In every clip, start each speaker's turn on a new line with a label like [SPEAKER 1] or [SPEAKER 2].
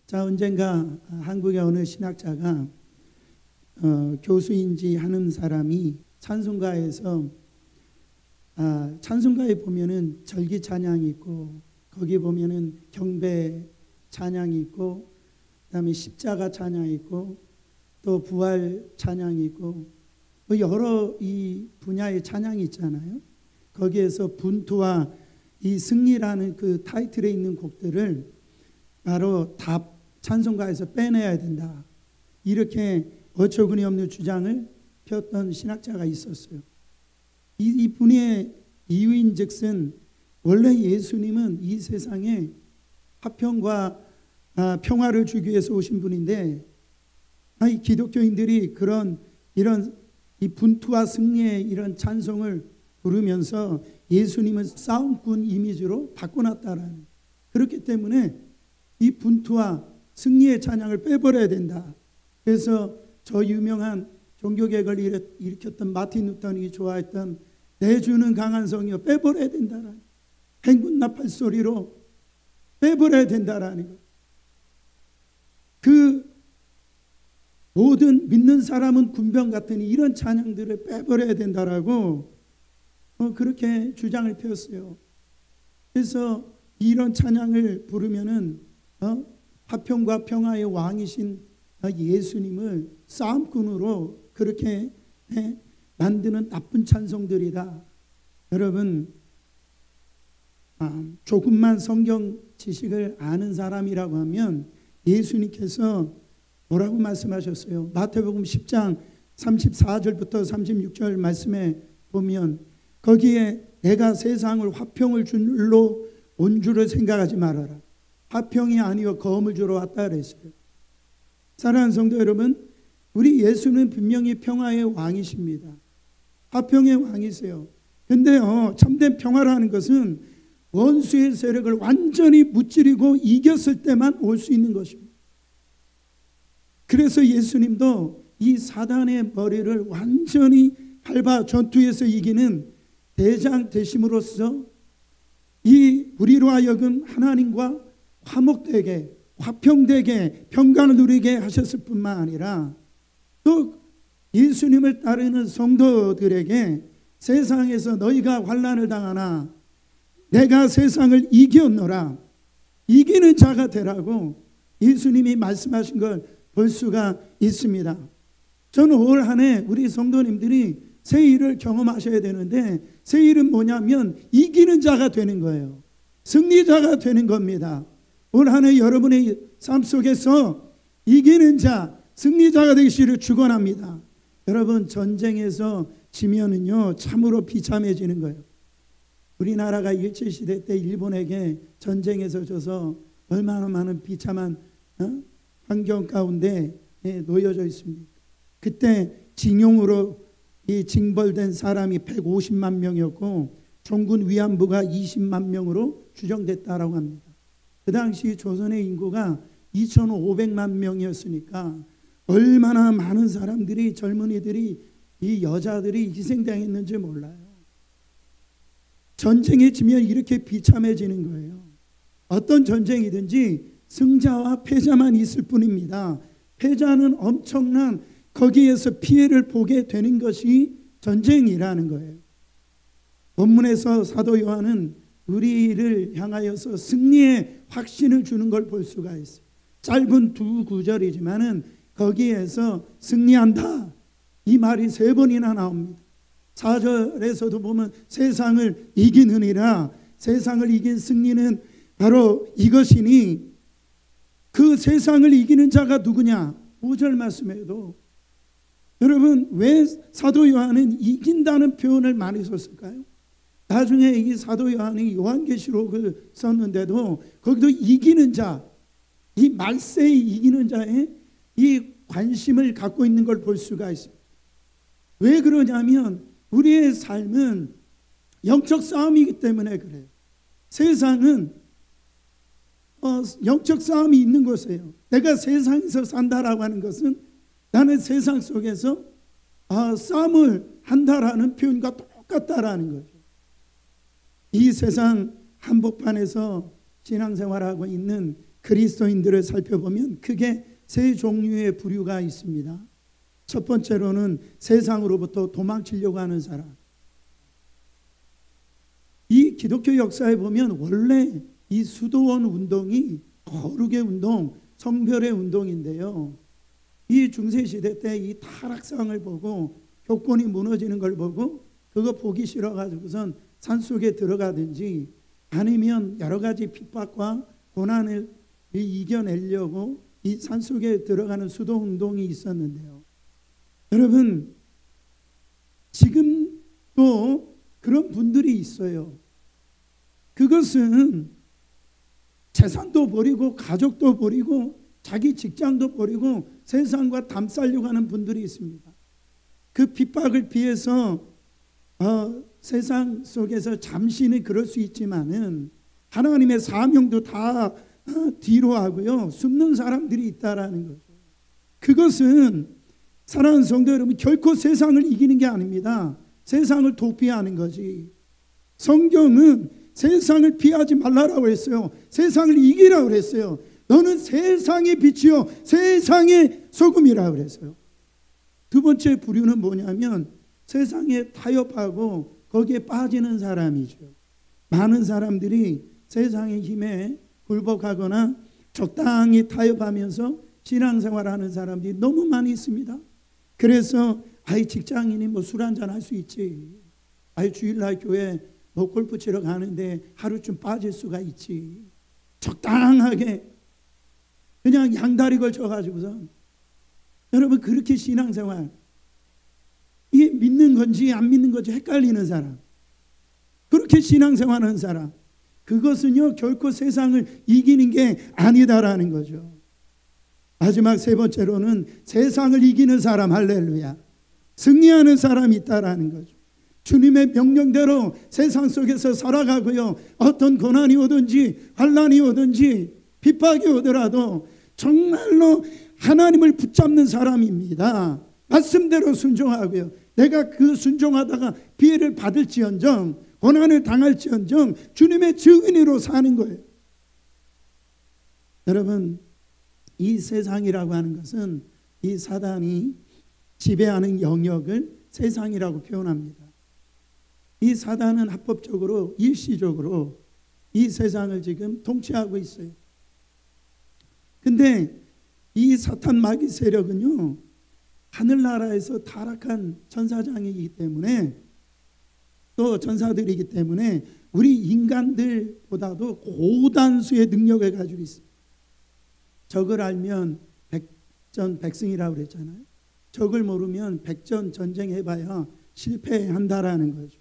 [SPEAKER 1] 자, 언젠가 한국의 어느 신학자가 교수인지 하는 사람이 찬송가에서 찬송가에 보면은 절기 찬양이 있고 거기 보면은 경배 찬양이 있고 그다음에 십자가 찬양이 있고 또 부활 찬양이 있고 여러 이 분야의 찬양이 있잖아요. 거기에서 분투와 이 승리라는 그 타이틀에 있는 곡들을 바로 다 찬송가에서 빼내야 된다. 이렇게 어처구니 없는 주장을 폈던 신학자가 있었어요. 이 분의 이유인즉슨 원래 예수님은 이 세상에 화평과 평화를 주기 위해서 오신 분인데 이 기독교인들이 이런 이 분투와 승리의 이런 찬송을 부르면서 예수님은 싸움꾼 이미지로 바꿔놨다라는, 그렇기 때문에 이 분투와 승리의 찬양을 빼버려야 된다. 그래서 저 유명한 종교개혁을 일으켰던 마틴 루터가 좋아했던 내 주는 강한 성이여 빼버려야 된다라는, 행군 나팔 소리로 빼버려야 된다라는 것. 그 모든 믿는 사람은 군병 같으니 이런 찬양들을 빼버려야 된다라고 그렇게 주장을 펴었어요. 그래서 이런 찬양을 부르면은 화평과 평화의 왕이신 예수님을 싸움꾼으로 그렇게 만드는 나쁜 찬송들이다. 여러분, 조금만 성경 지식을 아는 사람이라고 하면 예수님께서 뭐라고 말씀하셨어요? 마태복음 10장 34절부터 36절 말씀에 보면 거기에 내가 세상을 화평을 줄로 온 줄을 생각하지 말아라. 화평이 아니요 검을 주러 왔다 그랬어요. 사랑하는 성도 여러분, 우리 예수는 분명히 평화의 왕이십니다. 화평의 왕이세요. 근데요, 참된 평화라는 것은 원수의 세력을 완전히 무찌르고 이겼을 때만 올 수 있는 것입니다. 그래서 예수님도 이 사단의 머리를 완전히 밟아 전투에서 이기는 대장 되심으로써 이 우리로 하여금 하나님과 화목되게 화평되게 평강을 누리게 하셨을 뿐만 아니라 또 예수님을 따르는 성도들에게 세상에서 너희가 환난을 당하나 내가 세상을 이겼노라, 이기는 자가 되라고 예수님이 말씀하신 걸 볼 수가 있습니다. 저는 올 한 해 우리 성도님들이 새 일을 경험하셔야 되는데 새 일은 뭐냐면 이기는 자가 되는 거예요. 승리자가 되는 겁니다. 올 한 해 여러분의 삶 속에서 이기는 자, 승리자가 되시기를 축원합니다. 여러분, 전쟁에서 지면은요 참으로 비참해지는 거예요. 우리나라가 일제시대 때 일본에게 전쟁에서 져서 얼마나 많은 비참한 환경 가운데 놓여져 있습니다. 그때 징용으로 징벌된 사람이 150만 명이었고 종군 위안부가 20만 명으로 추정됐다라고 합니다. 그 당시 조선의 인구가 2,500만 명이었으니까 얼마나 많은 사람들이, 젊은이들이, 이 여자들이 희생당했는지 몰라요. 전쟁에 지면 이렇게 비참해지는 거예요. 어떤 전쟁이든지 승자와 패자만 있을 뿐입니다. 패자는 엄청난 거기에서 피해를 보게 되는 것이 전쟁이라는 거예요. 본문에서 사도 요한은 우리를 향하여서 승리의 확신을 주는 걸 볼 수가 있어요. 짧은 두 구절이지만은 거기에서 승리한다, 이 말이 3번이나 나옵니다. 4절에서도 보면 세상을 이기느니라, 세상을 이긴 승리는 바로 이것이니 그 세상을 이기는 자가 누구냐? 5절 말씀에도 여러분, 왜 사도 요한은 이긴다는 표현을 많이 썼을까요? 나중에 이 사도 요한이 요한계시록을 썼는데도 거기도 이기는 자, 이 말세에 이기는 자의 이 관심을 갖고 있는 걸 볼 수가 있습니다. 왜 그러냐면 우리의 삶은 영적 싸움이기 때문에 그래요. 세상은 영적 싸움이 있는 곳이에요. 내가 세상에서 산다라고 하는 것은 나는 세상 속에서 싸움을 한다라는 표현과 똑같다라는 거죠. 이 세상 한복판에서 신앙생활하고 있는 그리스도인들을 살펴보면 크게 세 종류의 부류가 있습니다. 첫 번째로는 세상으로부터 도망치려고 하는 사람. 이 기독교 역사에 보면 원래 이 수도원 운동이 거룩의 운동, 성별의 운동인데요. 이 중세시대 때 이 타락상을 보고 교권이 무너지는 걸 보고 그거 보기 싫어가지고선 산속에 들어가든지 아니면 여러 가지 핍박과 고난을 이겨내려고 이 산속에 들어가는 수도운동이 있었는데요. 여러분, 지금도 그런 분들이 있어요. 그것은 재산도 버리고 가족도 버리고 자기 직장도 버리고 세상과 담살려고 하는 분들이 있습니다. 그 핍박을 피해서 세상 속에서 잠시는 그럴 수 있지만은 하나님의 사명도 다 뒤로 하고요. 숨는 사람들이 있다라는 거죠. 그것은 사랑하는 성도 여러분, 결코 세상을 이기는 게 아닙니다. 세상을 도피하는 거지. 성경은 세상을 피하지 말라라고 했어요. 세상을 이기라고 했어요. 너는 세상의 빛이요 세상의 소금이라고 그랬어요. 두 번째 부류는 뭐냐면 세상에 타협하고 거기에 빠지는 사람이죠. 많은 사람들이 세상의 힘에 굴복하거나 적당히 타협하면서 신앙생활하는 사람들이 너무 많이 있습니다. 그래서 직장인이 뭐 술 한잔 할 수 있지. 주일날 교회 뭐 골프 치러 가는데 하루쯤 빠질 수가 있지. 적당하게 그냥 양다리 걸쳐가지고서 여러분 그렇게 신앙생활 이게 믿는 건지 안 믿는 건지 헷갈리는 사람, 그렇게 신앙생활하는 사람, 그것은요 결코 세상을 이기는 게 아니다라는 거죠. 마지막 세 번째로는 세상을 이기는 사람, 할렐루야, 승리하는 사람이 있다라는 거죠. 주님의 명령대로 세상 속에서 살아가고요, 어떤 고난이 오든지 환난이 오든지 핍박이 오더라도 정말로 하나님을 붙잡는 사람입니다. 말씀대로 순종하고요, 내가 그 순종하다가 피해를 받을지언정 고난을 당할지언정 주님의 증인으로 사는 거예요. 여러분, 이 세상이라고 하는 것은 이 사단이 지배하는 영역을 세상이라고 표현합니다. 이 사단은 합법적으로 일시적으로 이 세상을 지금 통치하고 있어요. 근데 이 사탄 마귀 세력은요 하늘나라에서 타락한 천사장이기 때문에, 또 전사들이기 때문에 우리 인간들보다도 고단수의 능력을 가지고 있습니다. 적을 알면 백전백승이라고 그랬잖아요. 적을 모르면 백전 전쟁해봐야 실패한다라는 거죠.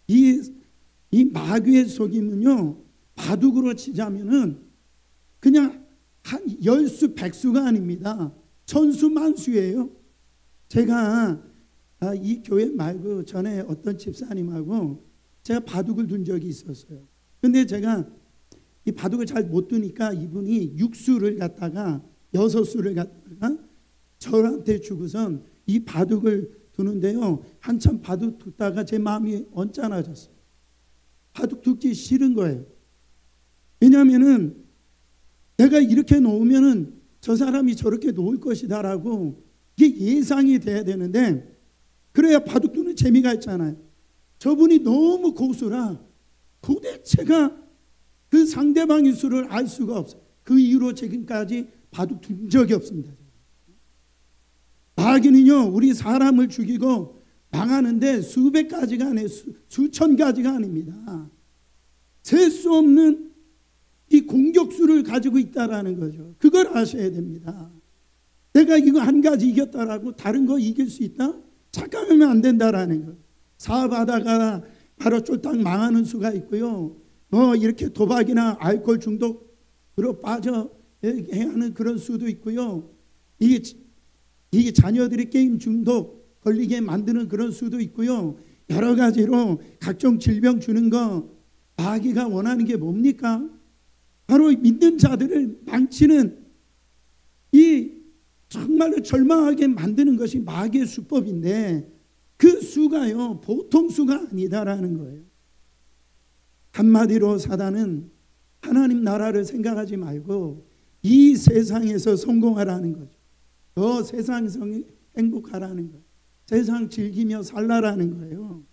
[SPEAKER 1] 이 마귀의 속임은요 바둑으로 치자면은 그냥 한 열수 백수가 아닙니다. 천수만수예요. 제가 이 교회 말고 전에 어떤 집사님하고 제가 바둑을 둔 적이 있었어요. 근데 제가 이 바둑을 잘 못 두니까 이분이 6수를 갖다가 6수를 갖다가 저한테 주고선 이 바둑을 두는데요, 한참 바둑 두다가 제 마음이 언짢아졌어요. 바둑 두기 싫은 거예요. 왜냐하면은 내가 이렇게 놓으면은 저 사람이 저렇게 놓을 것이다라고 이게 예상이 돼야 되는데, 그래야 바둑 두는 재미가 있잖아요. 저분이 너무 고수라 도대체가 그 상대방의 수를 알 수가 없어요. 그 이후로 지금까지 바둑 둔 적이 없습니다. 마귀는요 우리 사람을 죽이고 망하는데 수백 가지가 아니에요. 수천 가지가 아닙니다. 셀 수 없는 이 공격수를 가지고 있다라는 거죠. 그걸 아셔야 됩니다. 내가 이거 한 가지 이겼다라고 다른 거 이길 수 있다? 착각하면 안 된다라는 거. 사업하다가 바로 쫄딱 망하는 수가 있고요, 뭐 이렇게 도박이나 알코올 중독으로 빠져 해야 하는 그런 수도 있고요, 이게 자녀들이 게임 중독 걸리게 만드는 그런 수도 있고요, 여러 가지로 각종 질병 주는 거. 마귀가 원하는 게 뭡니까? 바로 믿는 자들을 망치는, 이 정말로 절망하게 만드는 것이 마귀의 수법인데, 그 수가요 보통 수가 아니다라는 거예요. 한마디로 사단은 하나님 나라를 생각하지 말고 이 세상에서 성공하라는 거죠. 더 세상에서 행복하라는 거예요. 세상 즐기며 살라라는 거예요.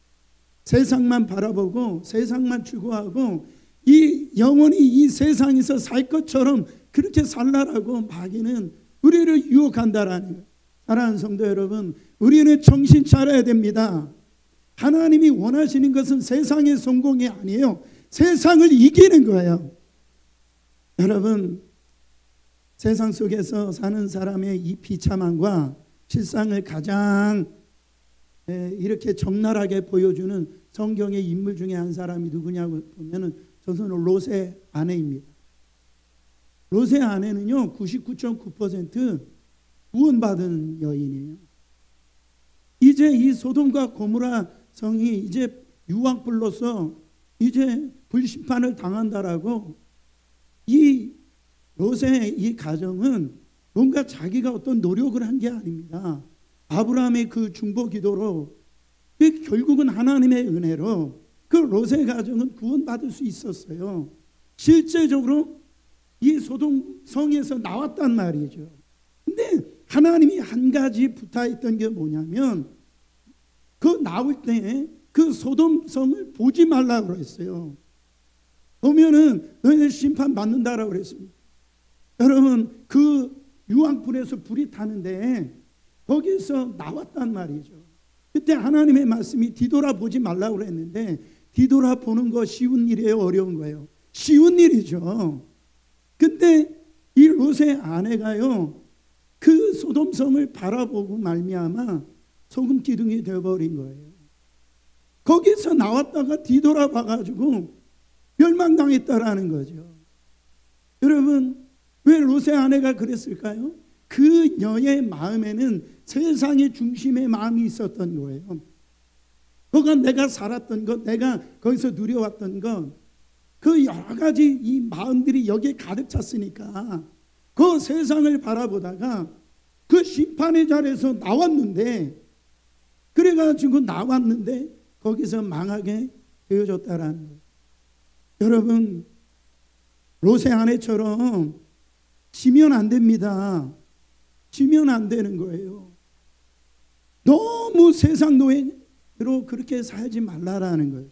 [SPEAKER 1] 세상만 바라보고 세상만 추구하고 이 영원히 이 세상에서 살 것처럼 그렇게 살라라고 마귀는 우리를 유혹한다라는 거예요. 사랑하는 성도 여러분, 우리는 정신 차려야 됩니다. 하나님이 원하시는 것은 세상의 성공이 아니에요. 세상을 이기는 거예요. 여러분, 세상 속에서 사는 사람의 이 비참함과 실상을 가장 이렇게 적나라하게 보여주는 성경의 인물 중에 한 사람이 누구냐고 보면은 저는 롯의 아내입니다. 롯의 아내는요 99.9% 구원받은 여인이에요. 이제 이 소돔과 고모라 성이 이제 유황불로서 이제 불심판을 당한다라고 이 롯의 이 가정은 뭔가 자기가 어떤 노력을 한 게 아닙니다. 아브라함의 그 중보 기도로 결국은 하나님의 은혜로 그 롯의 가정은 구원받을 수 있었어요. 실제적으로 이 소돔 성에서 나왔단 말이죠. 근데 하나님이 한 가지 부탁했던 게 뭐냐면 그 나올 때 그 소돔 성을 보지 말라고 그랬어요. 보면은 너희들 심판 받는다라고 그랬습니다. 여러분, 그 유황불에서 불이 타는데 거기서 나왔단 말이죠. 그때 하나님의 말씀이 뒤돌아보지 말라고 그랬는데 뒤돌아보는 거 쉬운 일이에요, 어려운 거예요? 쉬운 일이죠. 근데 이 롯의 아내가요 그 소돔성을 바라보고 말미암아 소금 기둥이 되어버린 거예요. 거기서 나왔다가 뒤돌아봐가지고 멸망당했다라는 거죠. 여러분, 왜 롯의 아내가 그랬을까요? 그 여의 마음에는 세상의 중심의 마음이 있었던 거예요. 그건 내가 살았던 것, 내가 거기서 누려왔던 것, 그 여러 가지 이 마음들이 여기에 가득 찼으니까 그 세상을 바라보다가 그 심판의 자리에서 나왔는데, 그래가지고 나왔는데 거기서 망하게 되어졌다라는 거예요. 여러분, 롯의 아내처럼 지면 안 됩니다. 지면 안 되는 거예요. 너무 세상 노예로 그렇게 살지 말라라는 거죠.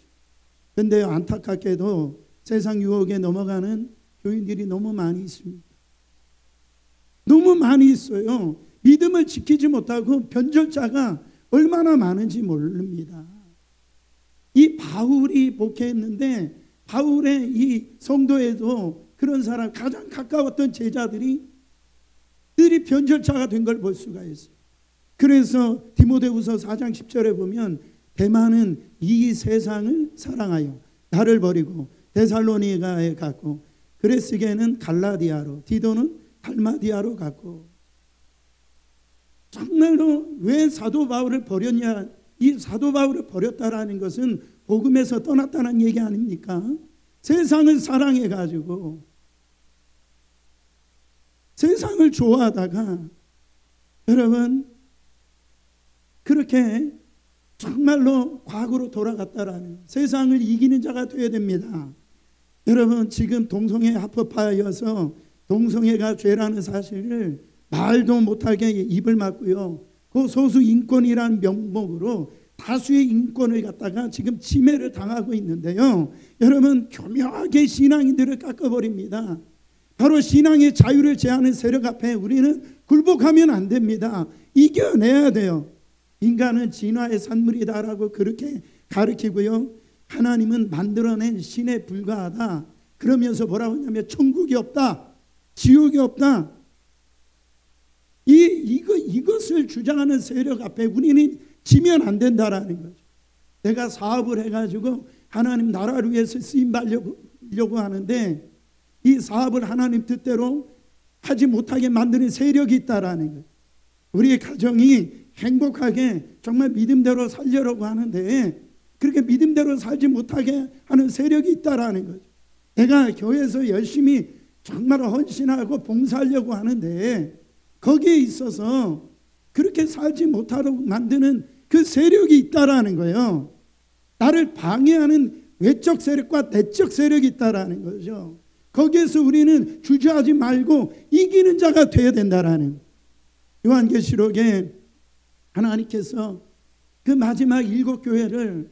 [SPEAKER 1] 그런데 안타깝게도 세상 유혹에 넘어가는 교인들이 너무 많이 있습니다. 너무 많이 있어요. 믿음을 지키지 못하고 변절자가 얼마나 많은지 모릅니다. 이 바울이 목회했는데 바울의 이 성도에도 그런 사람, 가장 가까웠던 제자들이 변절자가 된 걸 볼 수가 있어요. 그래서 디모데후서 4장 10절에 보면 대마는 이 세상을 사랑하여 나를 버리고 데살로니가에 갔고 그레스게는 갈라디아로, 디도는 달마디아로 갔고. 정말로 왜 사도 바울을 버렸냐? 이 사도 바울을 버렸다라는 것은 복음에서 떠났다는 얘기 아닙니까? 세상을 사랑해가지고 세상을 좋아하다가 여러분 그렇게 정말로 과거로 돌아갔다라는, 세상을 이기는 자가 되어야 됩니다. 여러분, 지금 동성애 합법화여서 동성애가 죄라는 사실을 말도 못하게 입을 막고요, 그 소수 인권이라는 명목으로 다수의 인권을 갖다가 지금 침해를 당하고 있는데요, 여러분 교묘하게 신앙인들을 깎아버립니다. 바로 신앙의 자유를 제한하는 세력 앞에 우리는 굴복하면 안 됩니다. 이겨내야 돼요. 인간은 진화의 산물이다라고 그렇게 가르치고요, 하나님은 만들어낸 신에 불과하다 그러면서 뭐라고 하냐면 천국이 없다, 지옥이 없다. 이것을 주장하는 세력 앞에 우리는 지면 안 된다라는 거죠. 내가 사업을 해가지고 하나님 나라를 위해서 쓰임 받으려고 하는데 이 사업을 하나님 뜻대로 하지 못하게 만드는 세력이 있다라는 거예요. 우리의 가정이 행복하게 정말 믿음대로 살려고 하는데 그렇게 믿음대로 살지 못하게 하는 세력이 있다라는 거죠. 내가 교회에서 열심히 정말 헌신하고 봉사하려고 하는데 거기에 있어서 그렇게 살지 못하도록 만드는 그 세력이 있다라는 거예요. 나를 방해하는 외적 세력과 내적 세력이 있다라는 거죠. 거기에서 우리는 주저하지 말고 이기는 자가 되어야 된다라는. 요한계시록에 하나님께서 그 마지막 7교회를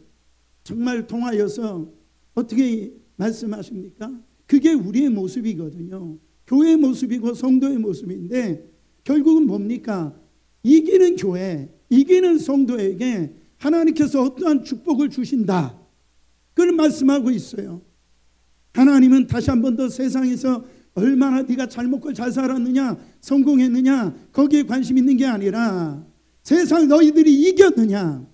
[SPEAKER 1] 정말 통하여서 어떻게 말씀하십니까? 그게 우리의 모습이거든요. 교회의 모습이고 성도의 모습인데 결국은 뭡니까? 이기는 교회, 이기는 성도에게 하나님께서 어떠한 축복을 주신다. 그걸 말씀하고 있어요. 하나님은 다시 한 번 더 세상에서 얼마나 네가 잘 먹고 잘 살았느냐, 성공했느냐, 거기에 관심 있는 게 아니라 세상 너희들이 이겼느냐,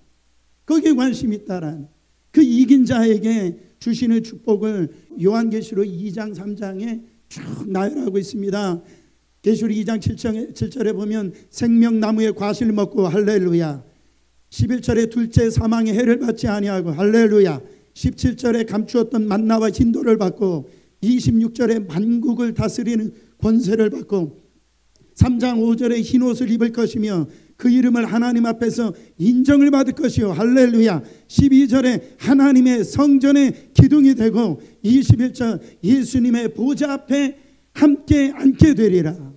[SPEAKER 1] 거기에 관심이 있다란 그 이긴 자에게 주시는 축복을 요한계시록 2장 3장에 쭉 나열하고 있습니다. 계시록 2장 7절에 보면 생명나무의 과실을 먹고 할렐루야. 11절에 둘째 사망의 해를 받지 아니하고 할렐루야. 17절에 감추었던 만나와 진도를 받고 26절에 만국을 다스리는 권세를 받고 3장 5절에 흰옷을 입을 것이며 그 이름을 하나님 앞에서 인정을 받을 것이요 할렐루야. 12절에 하나님의 성전의 기둥이 되고 21절 예수님의 보좌 앞에 함께 앉게 되리라.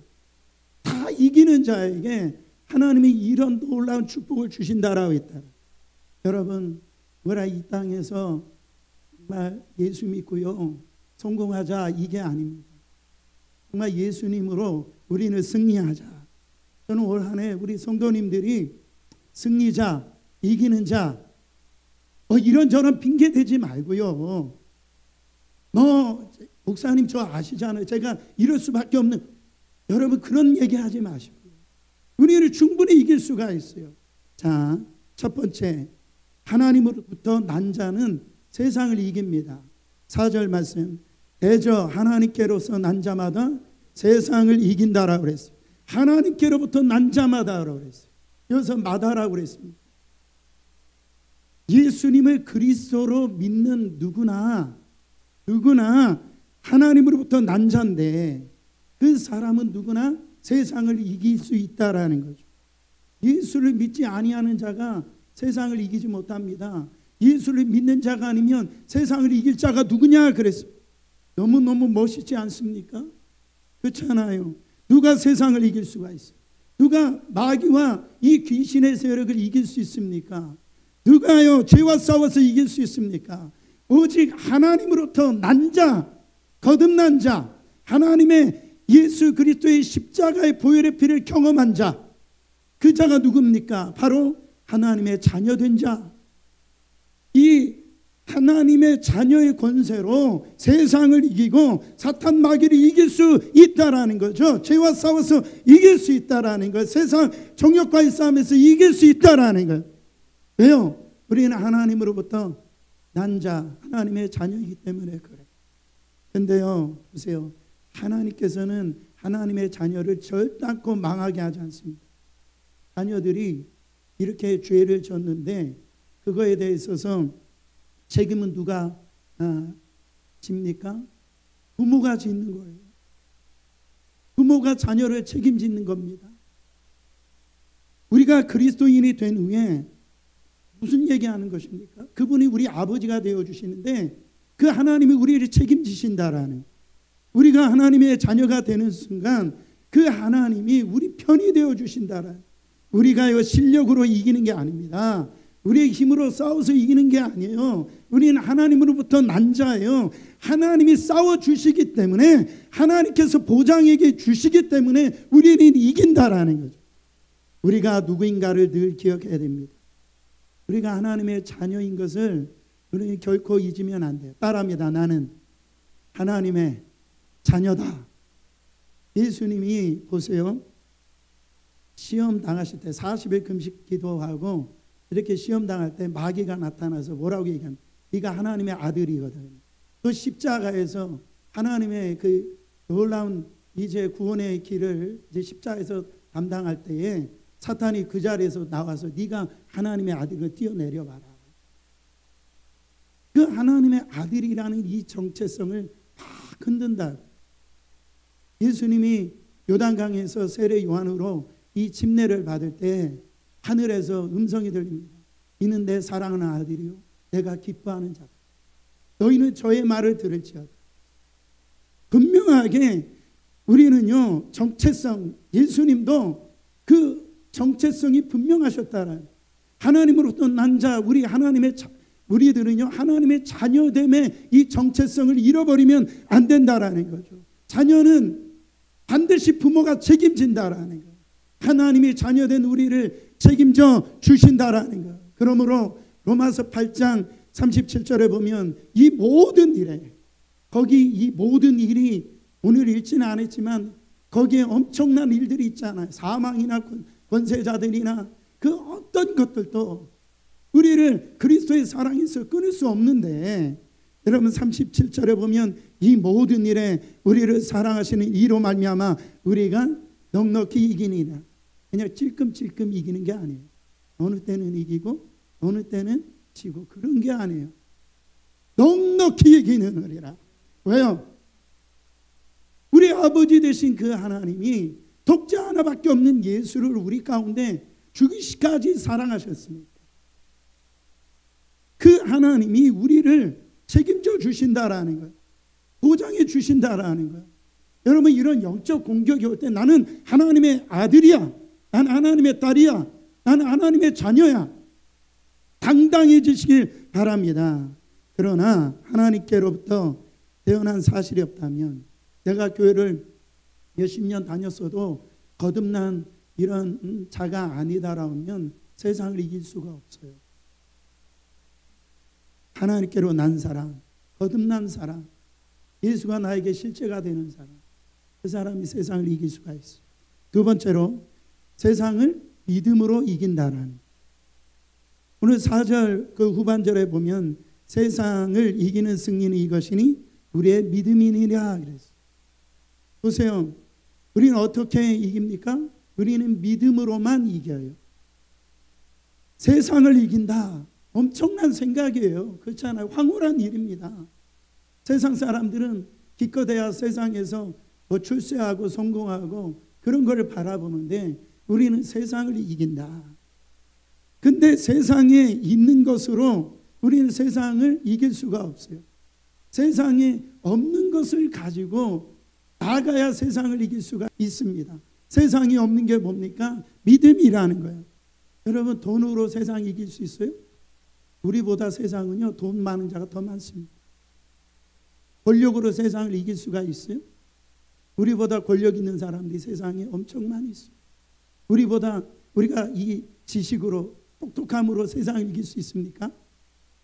[SPEAKER 1] 다 이기는 자에게 하나님이 이런 놀라운 축복을 주신다라고 했다. 여러분, 우리가 이 땅에서 정말 예수 믿고요 성공하자, 이게 아닙니다. 정말 예수님으로 우리는 승리하자. 저는 올 한 해 우리 성도님들이 승리자, 이기는 자, 이런저런 핑계 대지 말고요. 목사님 저 아시잖아요. 제가 이럴 수밖에 없는, 여러분 그런 얘기하지 마시고 우리는 충분히 이길 수가 있어요. 자, 첫 번째, 하나님으로부터 난 자는 세상을 이깁니다. 4절 말씀, 대저 하나님께로서 난 자마다 세상을 이긴다라고 그랬어요. 하나님께로부터 난 자마다라고 그랬어요. 여기서 마다라고 그랬습니다. 예수님을 그리스도로 믿는 누구나 하나님으로부터 난 자인데 그 사람은 누구나 세상을 이길 수 있다라는 거죠. 예수를 믿지 아니하는 자가 세상을 이기지 못합니다. 예수를 믿는 자가 아니면 세상을 이길 자가 누구냐 그랬어요. 너무너무 멋있지 않습니까? 그렇잖아요. 누가 세상을 이길 수가 있어요? 누가 마귀와 이 귀신의 세력을 이길 수 있습니까? 누가요 죄와 싸워서 이길 수 있습니까? 오직 하나님으로부터 난 자, 거듭난 자, 하나님의 예수 그리스도의 십자가의 보혈의 피를 경험한 자, 그 자가 누굽니까? 바로 하나님의 자녀된 자. 이 하나님의 자녀의 권세로 세상을 이기고 사탄 마귀를 이길 수 있다라는 거죠. 죄와 싸워서 이길 수 있다라는 거. 세상 정욕과의 싸움에서 이길 수 있다라는 거. 왜요? 우리는 하나님으로부터 난 자, 하나님의 자녀이기 때문에 그래. 근데요, 보세요. 하나님께서는 하나님의 자녀를 절단코 망하게 하지 않습니다. 자녀들이 이렇게 죄를 졌는데 그거에 대해 있어서 책임은 누가 집니까? 부모가 짓는 거예요. 부모가 자녀를 책임지는 겁니다. 우리가 그리스도인이 된 후에 무슨 얘기하는 것입니까? 그분이 우리 아버지가 되어주시는데 그 하나님이 우리를 책임지신다라는, 우리가 하나님의 자녀가 되는 순간 그 하나님이 우리 편이 되어주신다라는, 우리가 실력으로 이기는 게 아닙니다. 우리의 힘으로 싸워서 이기는 게 아니에요. 우리는 하나님으로부터 난 자예요. 하나님이 싸워주시기 때문에, 하나님께서 보장에게 주시기 때문에 우리는 이긴다라는 거죠. 우리가 누구인가를 늘 기억해야 됩니다. 우리가 하나님의 자녀인 것을 우리는 결코 잊으면 안 돼요. 따라합니다. 나는 하나님의 자녀다. 예수님이 보세요. 시험 당하실 때 40일 금식 기도하고 이렇게 시험 당할 때 마귀가 나타나서 뭐라고 얘기합니까? 네가 하나님의 아들이거든. 그 십자가에서 하나님의 그 놀라운 이제 구원의 길을 이제 십자가에서 담당할 때에 사탄이 그 자리에서 나와서 네가 하나님의 아들을 뛰어내려 봐라. 그 하나님의 아들이라는 이 정체성을 막 흔든다. 예수님이 요단강에서 세례 요한으로 이 침례를 받을 때 하늘에서 음성이 들립니다. 이는 내 사랑하는 아들이요 내가 기뻐하는 자다. 너희는 저의 말을 들을지어다. 분명하게 우리는요 정체성, 예수님도 그 정체성이 분명하셨다는, 하나님으로부터 난 자, 우리들은요 하나님의 자녀됨의 이 정체성을 잃어버리면 안 된다라는 거죠. 자녀는 반드시 부모가 책임진다라는 거예요. 하나님이 자녀된 우리를 책임져 주신다라는 거예요. 그러므로 로마서 8장 37절에 보면 이 모든 일에, 거기 이 모든 일이 오늘 읽지는 않았지만 거기에 엄청난 일들이 있잖아요. 사망이나 권세자들이나 그 어떤 것들도 우리를 그리스도의 사랑에서 끊을 수 없는데, 여러분 37절에 보면 이 모든 일에 우리를 사랑하시는 이로 말미암아 우리가 넉넉히 이기니라. 그냥 찔끔찔끔 이기는 게 아니에요. 어느 때는 이기고 어느 때는 지고 그런 게 아니에요. 넉넉히 이기느니라. 왜요? 우리 아버지 되신 그 하나님이 독자 하나밖에 없는 예수를 우리 가운데 죽이시까지 사랑하셨습니다. 그 하나님이 우리를 책임져 주신다라는 거예요. 보장해 주신다라는 거예요. 여러분, 이런 영적 공격이 올 때 나는 하나님의 아들이야, 난 하나님의 딸이야, 난 하나님의 자녀야, 당당해지시길 바랍니다. 그러나 하나님께로부터 태어난 사실이 없다면, 내가 교회를 몇십 년 다녔어도 거듭난 이런 자가 아니다라면 세상을 이길 수가 없어요. 하나님께로 난 사람, 거듭난 사람, 예수가 나에게 실제가 되는 사람, 그 사람이 세상을 이길 수가 있어요. 두 번째로 세상을 믿음으로 이긴다라는, 오늘 4절 그 후반절에 보면 세상을 이기는 승리는 이것이니 우리의 믿음이니라 그랬어요. 보세요. 우리는 어떻게 이깁니까? 우리는 믿음으로만 이겨요. 세상을 이긴다, 엄청난 생각이에요. 그렇잖아요. 황홀한 일입니다. 세상 사람들은 기껏해야 세상에서 뭐 출세하고 성공하고 그런 걸 바라보는데 우리는 세상을 이긴다. 근데 세상에 있는 것으로 우리는 세상을 이길 수가 없어요. 세상에 없는 것을 가지고 나가야 세상을 이길 수가 있습니다. 세상이 없는 게 뭡니까? 믿음이라는 거예요. 여러분, 돈으로 세상 이길 수 있어요? 우리보다 세상은요 돈 많은 자가 더 많습니다. 권력으로 세상을 이길 수가 있어요? 우리보다 권력 있는 사람들이 세상에 엄청 많이 있어요. 우리가 이 지식으로, 똑똑함으로 세상을 이길 수 있습니까?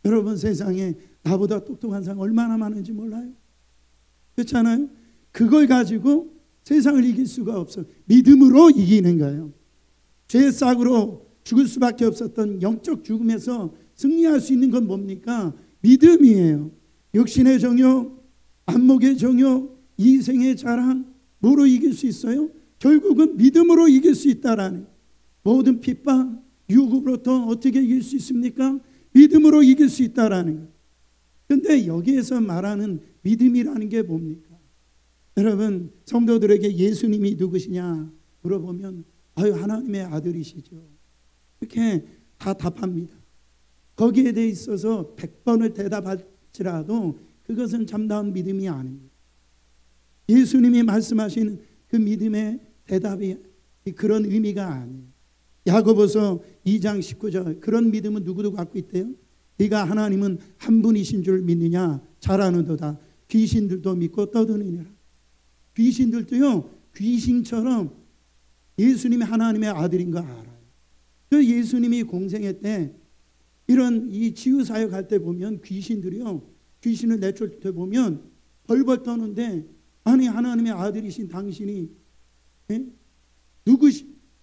[SPEAKER 1] 여러분, 세상에 나보다 똑똑한 사람 얼마나 많은지 몰라요? 그렇잖아요? 그걸 가지고 세상을 이길 수가 없어요. 믿음으로 이기는 거예요. 죄의 싹으로 죽을 수밖에 없었던 영적 죽음에서 승리할 수 있는 건 뭡니까? 믿음이에요. 육신의 정욕, 안목의 정욕, 이생의 자랑, 뭐로 이길 수 있어요? 결국은 믿음으로 이길 수 있다라는, 모든 핍박, 유혹으로부터 어떻게 이길 수 있습니까? 믿음으로 이길 수 있다라는 거예요. 그런데 여기에서 말하는 믿음이라는 게 뭡니까? 여러분, 성도들에게 예수님이 누구시냐 물어보면 하나님의 아들이시죠, 이렇게 다 답합니다. 거기에 대해 있어서 100번을 대답할지라도 그것은 참다운 믿음이 아닙니다. 예수님이 말씀하신 그 믿음의 대답이 그런 의미가 아니에요. 야고보서 2장 19절, 그런 믿음은 누구도 갖고 있대요? 네가 하나님은 한 분이신 줄 믿느냐? 잘 아는도다. 귀신들도 믿고 떠드느니라. 귀신들도요, 귀신처럼 예수님이 하나님의 아들인 거 알아요. 그 예수님이 공생애 때 이런 이 치유사역 할 때 보면 귀신들이요, 귀신을 내쫓을 때 보면 벌벌 떠는데, 아니 하나님의 아들이신 당신이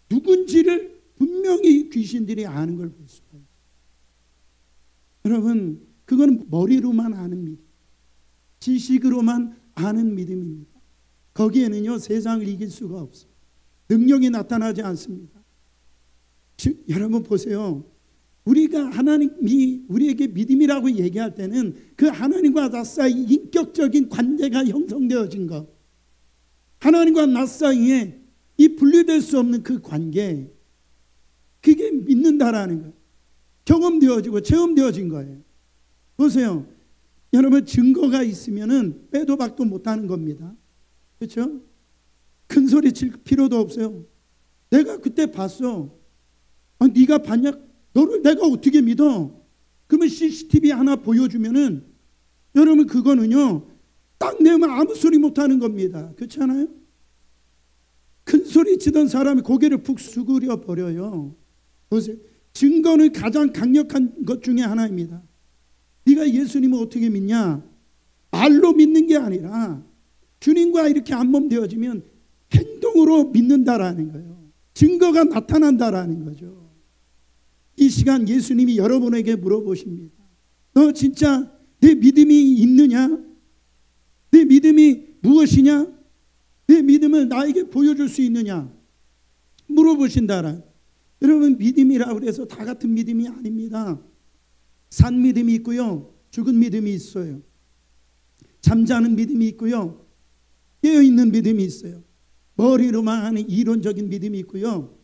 [SPEAKER 1] 누군지를 분명히 귀신들이 아는 걸 볼 수가 있어요. 여러분, 그건 머리로만 아는 믿음, 지식으로만 아는 믿음입니다. 거기에는요 세상을 이길 수가 없어요. 능력이 나타나지 않습니다. 여러분 보세요. 우리가 하나님이 우리에게 믿음이라고 얘기할 때는 그 하나님과 나 사이 인격적인 관계가 형성되어진 것, 하나님과 나 사이에 이 분리될 수 없는 그 관계, 그게 믿는다라는 거예요. 경험되어지고 체험되어진 거예요. 보세요. 여러분, 증거가 있으면은 빼도 박도 못하는 겁니다. 그렇죠? 큰 소리 칠 필요도 없어요. 내가 그때 봤어. 네가 봤냐? 너를 내가 어떻게 믿어? 그러면 CCTV 하나 보여주면은 여러분 그거는요 딱 내면 아무 소리 못하는 겁니다. 그렇지 않아요? 큰 소리 치던 사람이 고개를 푹 수그려 버려요. 보세요. 증거는 가장 강력한 것 중에 하나입니다. 네가 예수님을 어떻게 믿냐? 말로 믿는 게 아니라 주님과 이렇게 한몸되어지면 행동으로 믿는다라는 거예요. 증거가 나타난다라는 거죠. 이 시간 예수님이 여러분에게 물어보십니다. 너 진짜 내 믿음이 있느냐? 내 믿음이 무엇이냐? 내 믿음을 나에게 보여줄 수 있느냐? 물어보신다라. 여러분 믿음이라고 해서 다 같은 믿음이 아닙니다. 산 믿음이 있고요. 죽은 믿음이 있어요. 잠자는 믿음이 있고요. 깨어있는 믿음이 있어요. 머리로만 하는 이론적인 믿음이 있고요.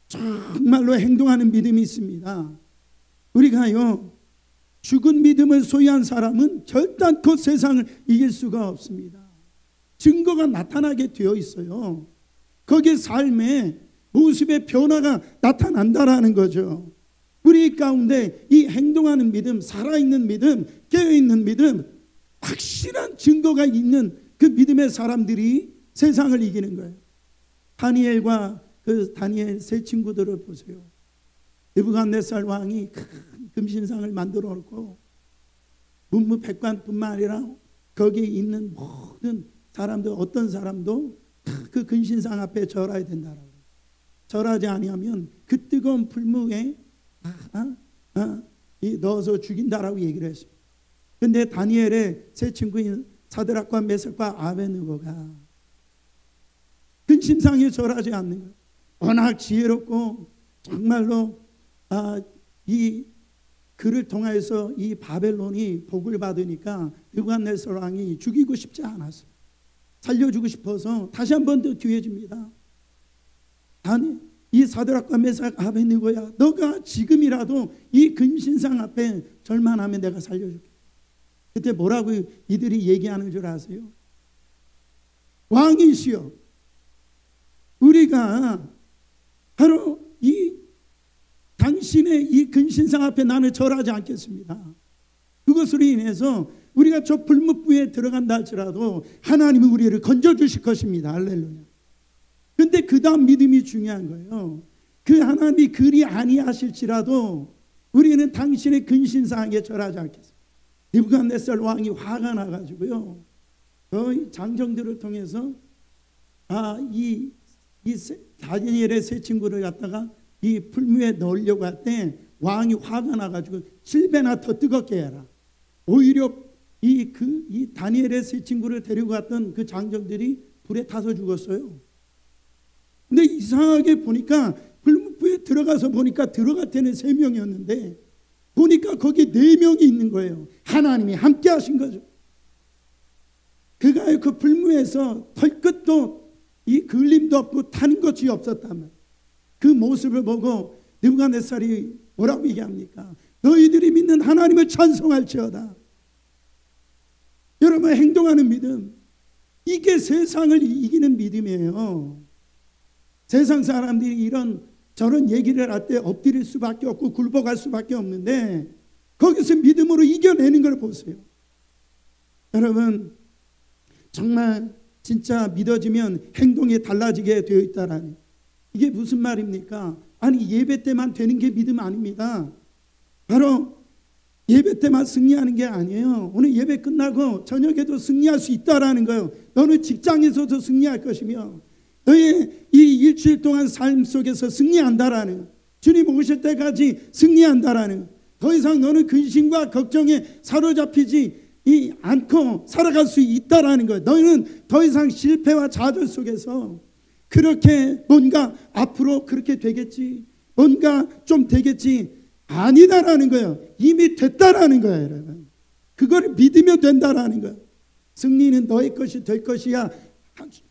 [SPEAKER 1] 정말로 행동하는 믿음이 있습니다. 우리가요 죽은 믿음을 소유한 사람은 결단코 세상을 이길 수가 없습니다. 증거가 나타나게 되어 있어요. 거기에 삶의 모습의 변화가 나타난다라는 거죠. 우리 가운데 이 행동하는 믿음, 살아있는 믿음, 깨어있는 믿음, 확실한 증거가 있는 그 믿음의 사람들이 세상을 이기는 거예요. 다니엘과 그 다니엘 세 친구들을 보세요. 느부갓네살 왕이 큰 금신상을 만들어 놓고 문무백관뿐만 아니라 거기에 있는 모든 사람들 어떤 사람도 그 금신상 앞에 절해야 된다라고. 절하지 아니하면 그 뜨거운 불무에 넣어서 죽인다라고 얘기를 했습니다. 그런데 다니엘의 세 친구인 사드락과 메삭과 아베느고가 근심상에 절하지 않는 거예요. 워낙 지혜롭고 정말로 이 그를 통해서 이 바벨론이 복을 받으니까 느부갓네살 왕이 죽이고 싶지 않았어요. 살려주고 싶어서 다시 한 번 더 기회 줍니다. 아니 이 사드락과 메삭 아베느고야 너가 지금이라도 이 금신상 앞에 절만하면 내가 살려줄게. 그때 뭐라고 이들이 얘기하는 줄 아세요? 왕이시여 우리가 바로 이 당신의 이 근신상 앞에 나는 절하지 않겠습니다. 그것으로 인해서 우리가 저 불못부에 들어간다 할지라도 하나님은 우리를 건져주실 것입니다. 할렐루야. 근데 그 다음 믿음이 중요한 거예요. 그 하나님이 그리 아니하실지라도 우리는 당신의 근신상에 절하지 않겠습니다. 느부갓네살 왕이 화가 나가지고요. 거의 장정들을 통해서 이 다니엘의 세 친구를 갖다가 이 풀무에 넣으려고 할 때 왕이 화가 나가지고 7배나 더 뜨겁게 해라. 오히려 이 다니엘의 세 친구를 데리고 갔던 그 장정들이 불에 타서 죽었어요. 근데 이상하게 보니까 불무부에 들어가서 보니까 들어갈 때는 3명이었는데 보니까 거기 4명이 있는 거예요. 하나님이 함께 하신 거죠. 그가 그 불무에서 털끝도 이 걸림도 없고 타는 것이 없었다면 그 모습을 보고 느부갓네살이 뭐라고 얘기합니까? 너희들이 믿는 하나님을 찬송할지어다. 여러분 행동하는 믿음 이게 세상을 이기는 믿음이에요. 세상 사람들이 이런 저런 얘기를 할 때 엎드릴 수밖에 없고 굴복할 수밖에 없는데 거기서 믿음으로 이겨내는 걸 보세요. 여러분 정말 진짜 믿어지면 행동이 달라지게 되어 있다라는 이게 무슨 말입니까? 아니 예배 때만 되는 게 믿음 아닙니다. 바로 예배 때만 승리하는 게 아니에요. 오늘 예배 끝나고 저녁에도 승리할 수 있다라는 거예요. 너는 직장에서도 승리할 것이며 너의 이 일주일 동안 삶 속에서 승리한다라는 거예요. 주님 오실 때까지 승리한다라는 거예요. 더 이상 너는 근심과 걱정에 사로잡히지 않고 살아갈 수 있다라는 거예요. 너희는 더 이상 실패와 좌절 속에서 그렇게 뭔가 앞으로 그렇게 되겠지 뭔가 좀 되겠지 아니다라는 거예요. 이미 됐다라는 거예요. 여러분 그걸 믿으면 된다라는 거예요. 승리는 너의 것이 될 것이야.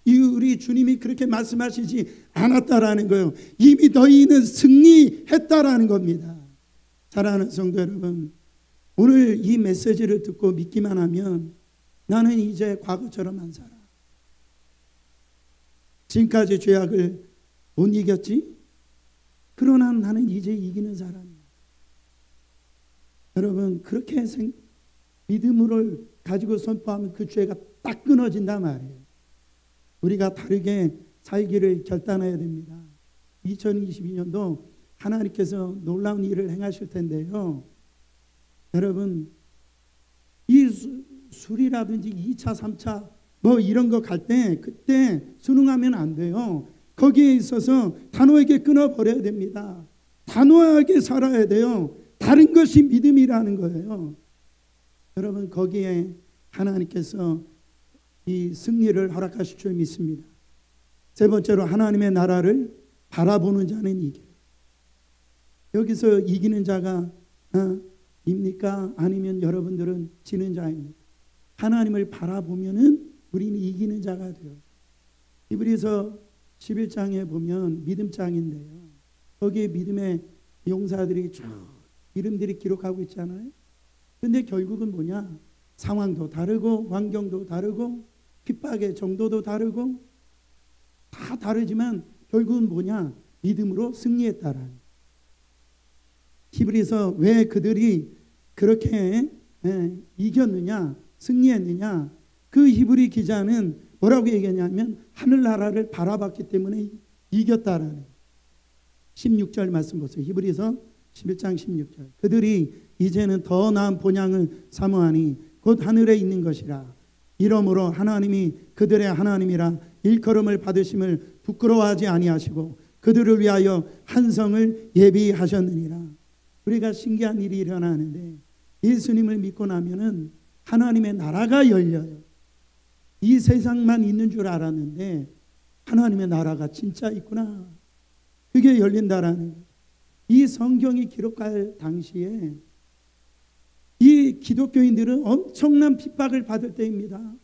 [SPEAKER 1] 우리 주님이 그렇게 말씀하시지 않았다라는 거예요. 이미 너희는 승리했다라는 겁니다. 사랑하는 성도 여러분 오늘 이 메시지를 듣고 믿기만 하면 나는 이제 과거처럼 안 살아. 지금까지 죄악을 못 이겼지? 그러나 나는 이제 이기는 사람이야. 여러분, 그렇게 믿음을 가지고 선포하면 그 죄가 딱 끊어진단 말이에요. 우리가 다르게 살기를 결단해야 됩니다. 2022년도 하나님께서 놀라운 일을 행하실 텐데요. 여러분, 이 술이라든지 2차, 3차 뭐 이런 거 갈 때 그때 순응하면 안 돼요. 거기에 있어서 단호하게 끊어버려야 됩니다. 단호하게 살아야 돼요. 다른 것이 믿음이라는 거예요. 여러분, 거기에 하나님께서 이 승리를 허락하실 줄 믿습니다. 세 번째로, 하나님의 나라를 바라보는 자는 이겨요. 여기서 이기는 자가 입니까? 아니면 여러분들은 지는 자입니까? 하나님을 바라보면은 우리는 이기는 자가 돼요. 히브리서 11장에 보면 믿음장인데요. 거기에 믿음의 용사들이 쭉 이름들이 기록하고 있잖아요. 근데 결국은 뭐냐? 상황도 다르고 환경도 다르고 핍박의 정도도 다르고 다 다르지만 결국은 뭐냐? 믿음으로 승리했다라는. 히브리서 왜 그들이 그렇게 이겼느냐, 승리했느냐? 그 히브리 기자는 뭐라고 얘기했냐면 하늘나라를 바라봤기 때문에 이겼다라는. 16절 말씀 보세요. 히브리서 11장 16절. 그들이 이제는 더 나은 본향을 사모하니 곧 하늘에 있는 것이라. 이러므로 하나님이 그들의 하나님이라 일컬음을 받으심을 부끄러워하지 아니하시고 그들을 위하여 한 성을 예비하셨느니라. 우리가 신기한 일이 일어나는데 예수님을 믿고 나면은 하나님의 나라가 열려요. 이 세상만 있는 줄 알았는데 하나님의 나라가 진짜 있구나. 그게 열린다라는 거예요. 이 성경이 기록할 당시에 이 기독교인들은 엄청난 핍박을 받을 때입니다.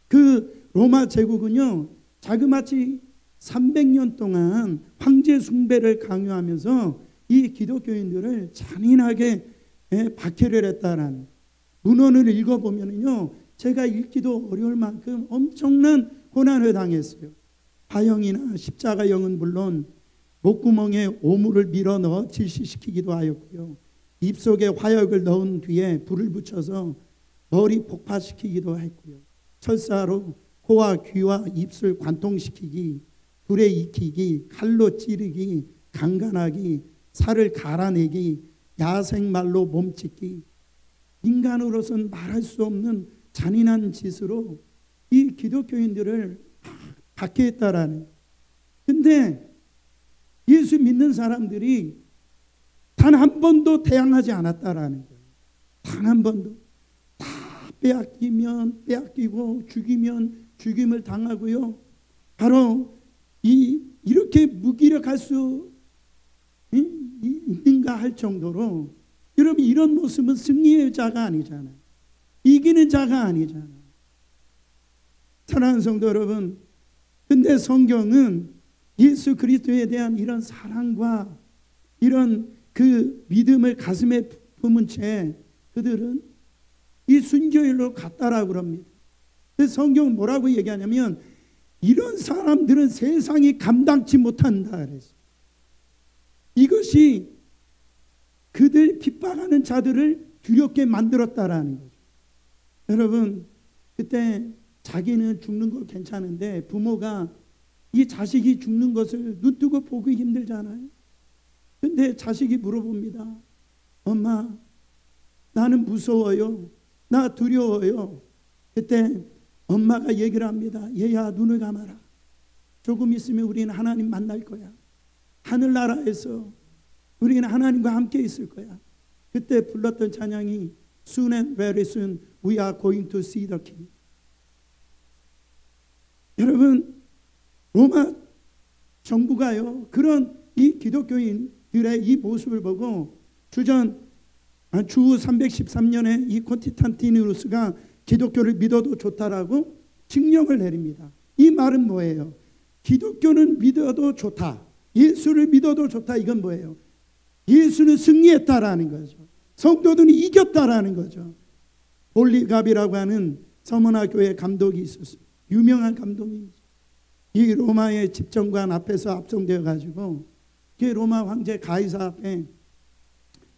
[SPEAKER 1] 그 로마 제국은요, 자그마치 300년 동안 황제 숭배를 강요하면서 이 기독교인들을 잔인하게 박해를 했다라는. 문헌을 읽어보면요, 제가 읽기도 어려울 만큼 엄청난 고난을 당했어요. 화형이나 십자가형은 물론 목구멍에 오물을 밀어 넣어 질시시키기도 하였고요. 입속에 화약을 넣은 뒤에 불을 붙여서 머리 폭파시키기도 했고요. 철사로 코와 귀와 입술 관통시키기, 불에 익히기, 칼로 찌르기, 강간하기, 살을 갈아내기, 야생말로 몸짓기, 인간으로서는 말할 수 없는 잔인한 짓으로 이 기독교인들을 박해했다라는. 근데 예수 믿는 사람들이 단 한 번도 대항하지 않았다라는 거예요. 단 한 번도. 다 빼앗기면 빼앗기고 죽이면 죽임을 당하고요. 바로 이렇게 무기력할 수 있는가 할 정도로, 여러분, 이런 모습은 승리의 자가 아니잖아요. 이기는 자가 아니잖아요. 사랑하는 성도 여러분, 근데 성경은 예수 그리스도에 대한 이런 사랑과 이런 그 믿음을 가슴에 품은 채 그들은 이 순교일로 갔다라고 그럽니다. 그래서 성경은 뭐라고 얘기하냐면 이런 사람들은 세상이 감당치 못한다 그랬어요. 이것이 그들 핍박하는 자들을 두렵게 만들었다라는 거죠. 여러분, 그때 자기는 죽는 거 괜찮은데 부모가 이 자식이 죽는 것을 눈뜨고 보기 힘들잖아요. 근데 자식이 물어봅니다. 엄마, 나는 무서워요. 나 두려워요. 그때 엄마가 얘기를 합니다. 얘야, 눈을 감아라. 조금 있으면 우리는 하나님 만날 거야. 하늘나라에서 우리는 하나님과 함께 있을 거야. 그때 불렀던 찬양이 Soon and very soon we are going to see the King. 여러분, 로마 정부가요, 그런 이 기독교인들의 이 모습을 보고 주 313년에 이 콘스탄티누스가 기독교를 믿어도 좋다라고 칙령을 내립니다. 이 말은 뭐예요? 기독교는 믿어도 좋다, 예수를 믿어도 좋다. 이건 뭐예요? 예수는 승리했다라는 거죠. 성도들은 이겼다라는 거죠. 볼리갑이라고 하는 서머나 교회 감독이 있었습니다. 유명한 감독님이죠. 이 로마의 집정관 앞에서 압송되어 가지고 그 로마 황제 가이사 앞에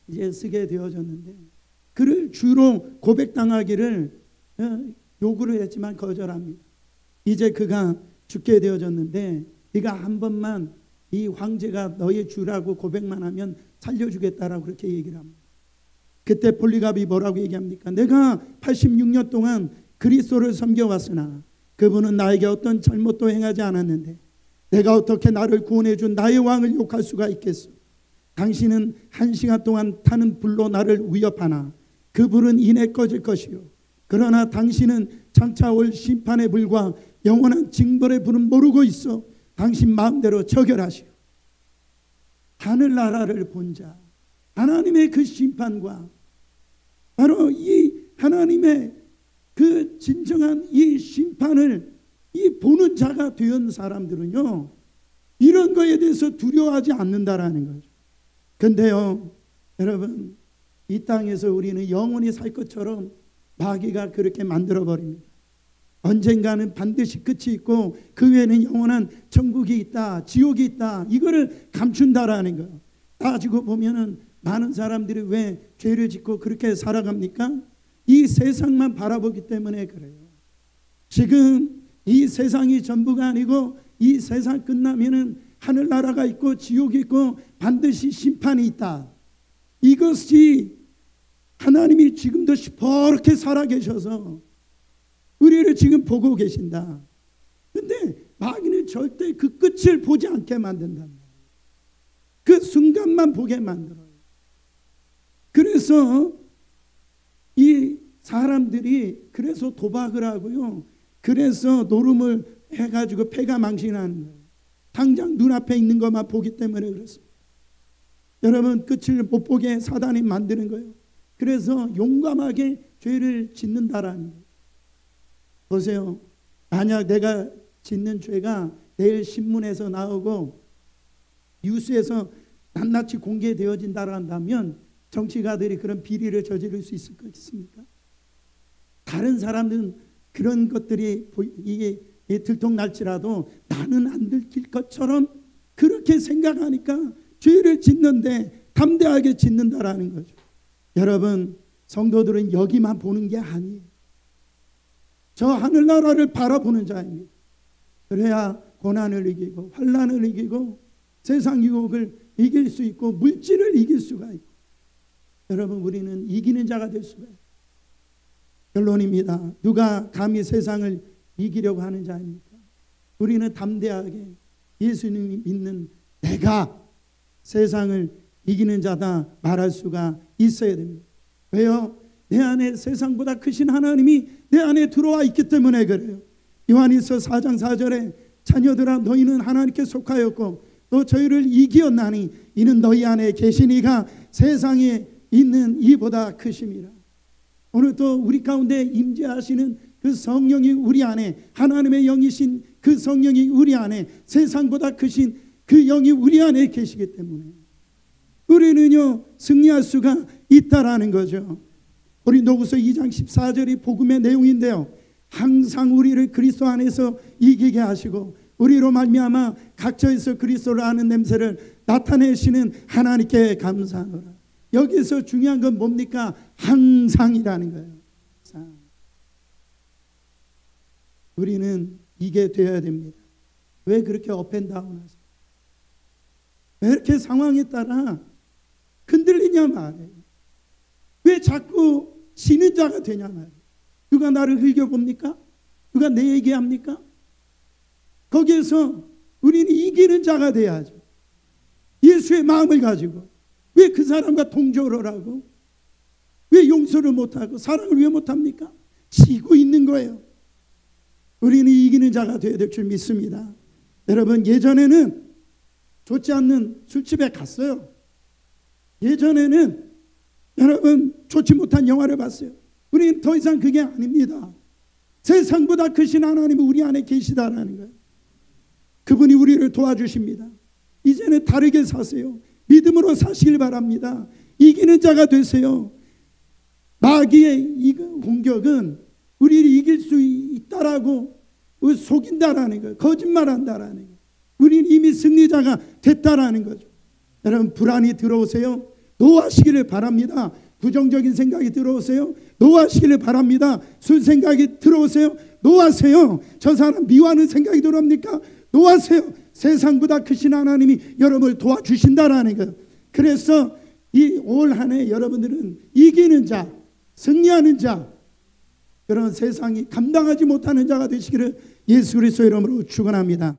[SPEAKER 1] 이제 쓰게 되어졌는데, 그를 주로 고백당하기를 요구를 했지만 거절합니다. 이제 그가 죽게 되어졌는데 네가 한 번만 이 황제가 너의 주라고 고백만 하면 살려주겠다라고 그렇게 얘기를 합니다. 그때 폴리갑이 뭐라고 얘기합니까? 내가 86년 동안 그리스도를 섬겨왔으나 그분은 나에게 어떤 잘못도 행하지 않았는데 내가 어떻게 나를 구원해 준 나의 왕을 욕할 수가 있겠소? 당신은 1시간 동안 타는 불로 나를 위협하나 그 불은 이내 꺼질 것이요, 그러나 당신은 장차 올 심판의 불과 영원한 징벌의 불은 모르고 있어 당신 마음대로 처결하시오. 하늘나라를 본 자, 하나님의 그 심판과 바로 이 하나님의 그 진정한 이 심판을 이 보는 자가 된 사람들은요, 이런 거에 대해서 두려워하지 않는다라는 거죠. 근데요, 여러분, 이 땅에서 우리는 영원히 살 것처럼 마귀가 그렇게 만들어 버립니다. 언젠가는 반드시 끝이 있고 그 외에는 영원한 천국이 있다, 지옥이 있다, 이거를 감춘다라는 거예요. 따지고 보면은 많은 사람들이 왜 죄를 짓고 그렇게 살아갑니까? 이 세상만 바라보기 때문에 그래요. 지금 이 세상이 전부가 아니고 이 세상 끝나면은 하늘나라가 있고 지옥이 있고 반드시 심판이 있다. 이것이 하나님이 지금도 시퍼렇게 살아계셔서 우리를 지금 보고 계신다. 근데 마귀는 절대 그 끝을 보지 않게 만든단 말이에요. 그 순간만 보게 만들어요. 그래서 이 사람들이 그래서 도박을 하고요, 그래서 노름을 해가지고 패가 망신하는 거예요. 당장 눈앞에 있는 것만 보기 때문에 그렇습니다. 여러분, 끝을 못 보게 사단이 만드는 거예요. 그래서 용감하게 죄를 짓는다라는 거예요. 보세요. 만약 내가 짓는 죄가 내일 신문에서 나오고 뉴스에서 낱낱이 공개되어진다 한다면 정치가들이 그런 비리를 저지를 수 있을 것 있습니까? 다른 사람들은 그런 것들이 이게 들통날지라도 나는 안 들킬 것처럼 그렇게 생각하니까 죄를 짓는데 담대하게 짓는다라는 거죠. 여러분, 성도들은 여기만 보는 게 아니에요. 저 하늘나라를 바라보는 자입니다. 그래야 고난을 이기고 환난을 이기고 세상 유혹을 이길 수 있고 물질을 이길 수가 있고, 여러분, 우리는 이기는 자가 될 수가 있어요. 결론입니다. 누가 감히 세상을 이기려고 하는 자입니까? 우리는 담대하게 예수님이 믿는 내가 세상을 이기는 자다 말할 수가 있어야 됩니다. 왜요? 내 안에 세상보다 크신 하나님이 내 안에 들어와 있기 때문에 그래요. 요한일서 4장 4절에 자녀들아 너희는 하나님께 속하였고 또 저희를 이기었나니 이는 너희 안에 계신 이가 세상에 있는 이보다 크심이라. 오늘 또 우리 가운데 임재하시는 그 성령이 우리 안에, 하나님의 영이신 그 성령이 우리 안에, 세상보다 크신 그 영이 우리 안에 계시기 때문에 우리는요 승리할 수가 있다라는 거죠. 고린도후서 2장 14절이 복음의 내용인데요, 항상 우리를 그리스도 안에서 이기게 하시고 우리로 말미암아 각처에서 그리스도를 아는 냄새를 나타내시는 하나님께 감사하노라. 여기서 중요한 건 뭡니까? 항상이라는 거예요. 항상. 우리는 이게 되어야 됩니다. 왜 그렇게 업앤다운 하세요? 왜 이렇게 상황에 따라 흔들리냐 말이에요. 왜 자꾸 지는 자가 되냐 말이에요. 누가 나를 흘겨봅니까? 누가 내 얘기합니까? 거기에서 우리는 이기는 자가 돼야죠. 예수의 마음을 가지고. 왜 그 사람과 동조를 하고, 왜 용서를 못하고 사랑을 왜 못합니까? 지고 있는 거예요. 우리는 이기는 자가 되어야 될 줄 믿습니다. 여러분, 예전에는 좋지 않는 술집에 갔어요. 예전에는 여러분 좋지 못한 영화를 봤어요. 우리는 더 이상 그게 아닙니다. 세상보다 크신 하나님이 우리 안에 계시다라는 거예요. 그분이 우리를 도와주십니다. 이제는 다르게 사세요. 믿음으로 사시길 바랍니다. 이기는 자가 되세요. 마귀의 이 공격은 우리를 이길 수 있다라고 속인다라는 거예요. 거짓말한다라는 거예요. 우리는 이미 승리자가 됐다라는 거죠. 여러분, 불안이 들어오세요? 노하시기를 바랍니다. 부정적인 생각이 들어오세요? 노하시기를 바랍니다. 술 생각이 들어오세요? 노하세요. 저 사람 미워하는 생각이 들어옵니까? 노하세요. 세상보다 크신 하나님이 여러분을 도와주신다라는 거예요. 그래서 이 올 한 해 여러분들은 이기는 자, 승리하는 자, 그런 세상이 감당하지 못하는 자가 되시기를 예수 그리스도의 이름으로 축원합니다.